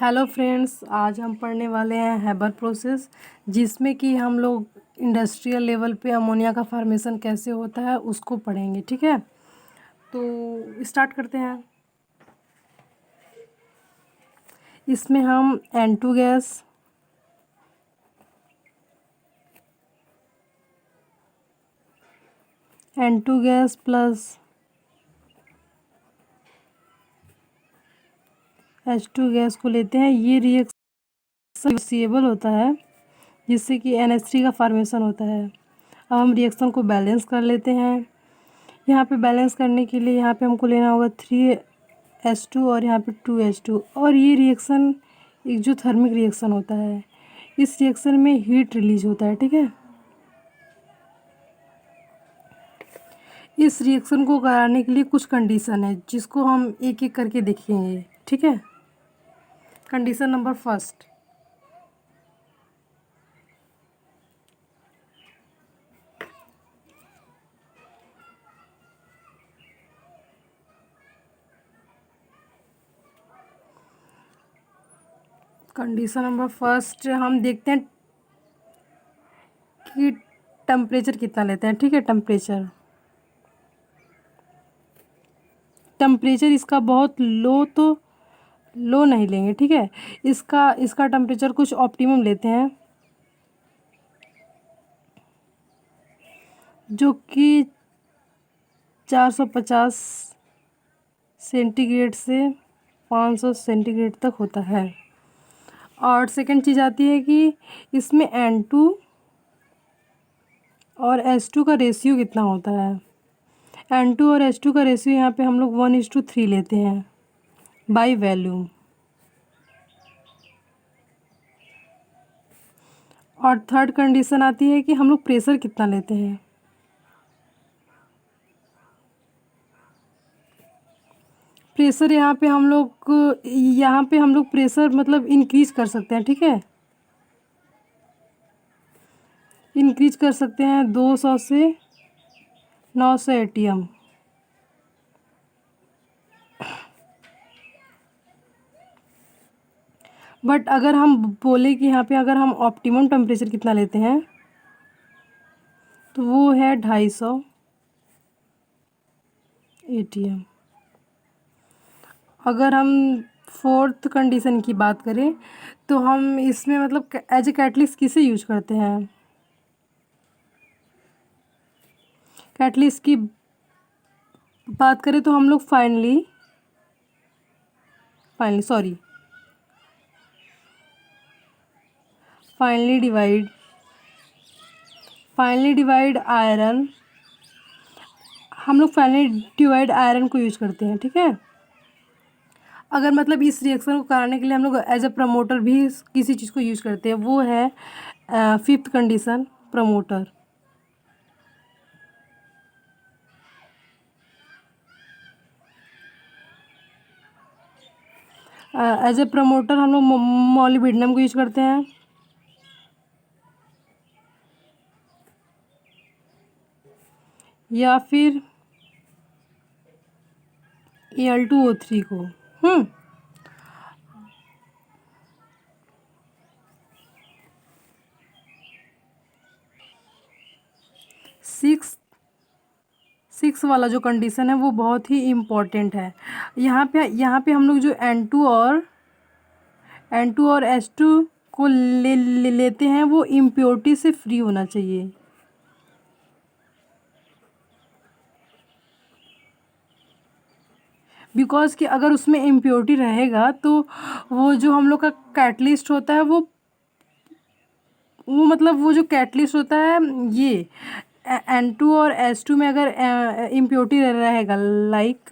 Hello friends, आज हम पढ़ने वाले हैं हैबर प्रोसेस, जिसमें कि हम लोग इंडस्ट्रियल लेवल पे अमोनिया का फॉर्मेशन कैसे होता है उसको पढ़ेंगे। ठीक है, तो स्टार्ट करते हैं। इसमें हम N2 gas plus H2 gas को लेते हैं। ये रिएक्शन रिवर्सिबल होता है, जिससे कि NH3 का फॉर्मेशन होता है। अब हम रिएक्शन को बैलेंस कर लेते हैं। यहाँ पे बैलेंस करने के लिए यहाँ पे हमको लेना होगा 3H2 और यहाँ पे 2H2। और ये रिएक्शन एक्ज़ोथर्मिक रिएक्शन होता है। इस रिएक्शन में हीट रिलीज होता है। ठीक है, इस रिएक्शन को कराने के लिए कुछ कंडीशन है, जिसको हम एक एक करके देखेंगे। ठीक है, कंडीशन नंबर फर्स्ट, हम देखते हैं कि टेम्परेचर कितना लेते हैं। ठीक है, टेम्परेचर इसका बहुत लो नहीं लेंगे। ठीक है, इसका टेम्परेचर कुछ ऑप्टिमम लेते हैं, जो कि 450 सेंटीग्रेड से 500 सेंटीग्रेड तक होता है। और सेकंड चीज़ आती है कि इसमें N2 और H2 का रेशियो कितना होता है। N2 और H2 का रेशियो यहाँ पे हम लोग 1:3 लेते हैं बाई वॉल्यूम। और थर्ड कंडीशन आती है कि हम लोग प्रेशर कितना लेते हैं। प्रेशर यहाँ पे हम लोग प्रेशर मतलब इंक्रीज कर सकते हैं। ठीक है, इंक्रीज कर सकते हैं 200 से 900 ATM। बट अगर हम बोले कि यहाँ पे अगर हम ऑप्टिमम टेम्परेचर कितना लेते हैं, तो वो है 250 ATM। अगर हम फोर्थ कंडीशन की बात करें, तो हम इसमें मतलब एज ए कैटलिस्ट किसे यूज करते हैं। कैटलिस्ट की बात करें तो हम लोग फाइनली डिवाइड आयरन को यूज करते हैं। ठीक है, अगर मतलब इस रिएक्शन को कराने के लिए हम लोग एज ए प्रमोटर भी किसी चीज़ को यूज करते हैं, वो है fifth condition, promoter. As a promoter हम लोग मॉलिब्डेनम को यूज करते हैं, या फिर Al2O3 को। सिक्स वाला जो कंडीशन है वो बहुत ही इम्पोर्टेंट है। यहाँ पे हम लोग जो N2 और H2 को लेते हैं, वो इम्प्योरिटी से फ्री होना चाहिए। बिकॉज कि अगर उसमें इम्प्योरिटी रहेगा तो वो जो हम लोग का कैटलिस्ट होता है वो मतलब वो जो कैटलिस्ट होता है, ये N2 और H2 में अगर इम्प्योरिटी रहेगा, लाइक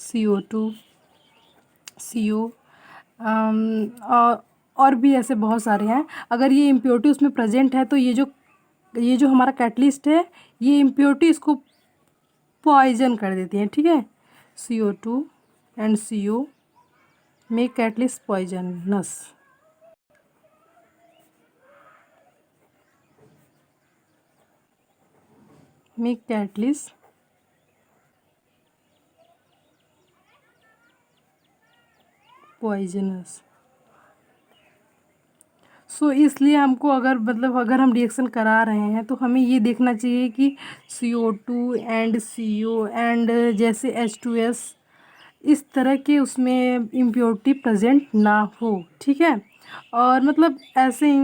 CO2, CO, और भी ऐसे बहुत सारे हैं। अगर ये इम्प्योरिटी उसमें प्रेजेंट है, तो ये जो हमारा कैटलिस्ट है, ये इम्प्योरिटी इसको पॉइजन कर देती है। ठीक है, CO2 and CO make catalyst poisonous. Make poisonous. So इसलिए हमको अगर हम रिएक्शन करा रहे हैं तो हमें ये देखना चाहिए कि CO2 एंड CO एंड जैसे H2S इस तरह के उसमें इम्प्योरिटी प्रेजेंट ना हो, ठीक है। और ऐसे ही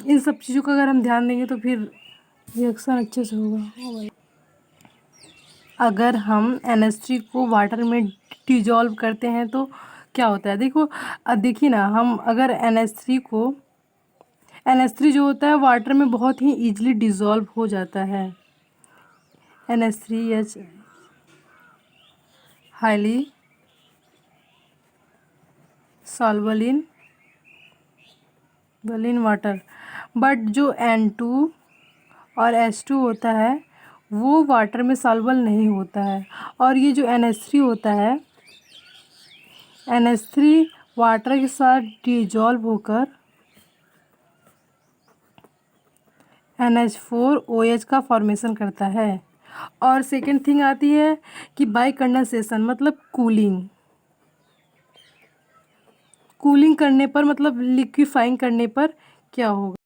इन सब चीज़ों का अगर हम ध्यान देंगे तो फिर रिएक्शन अच्छे से होगा। अगर हम NH3 को वाटर में डिजॉल्व करते हैं तो क्या होता है, देखो देखिए ना, हम अगर NH3 जो होता है वाटर में बहुत ही ईजिली डिज़ोल्व हो जाता है। NH3H highly soluble in water, but जो N2 और H2 होता है वो वाटर में सॉल्युबल नहीं होता है। और ये जो NH3 होता है, NH3 वाटर के साथ डिजॉल्व होकर NH4OH का फॉर्मेशन करता है। और सेकेंड थिंग आती है कि बाय कंडेंसेशन कूलिंग करने पर लिक्विफाइंग करने पर क्या होगा।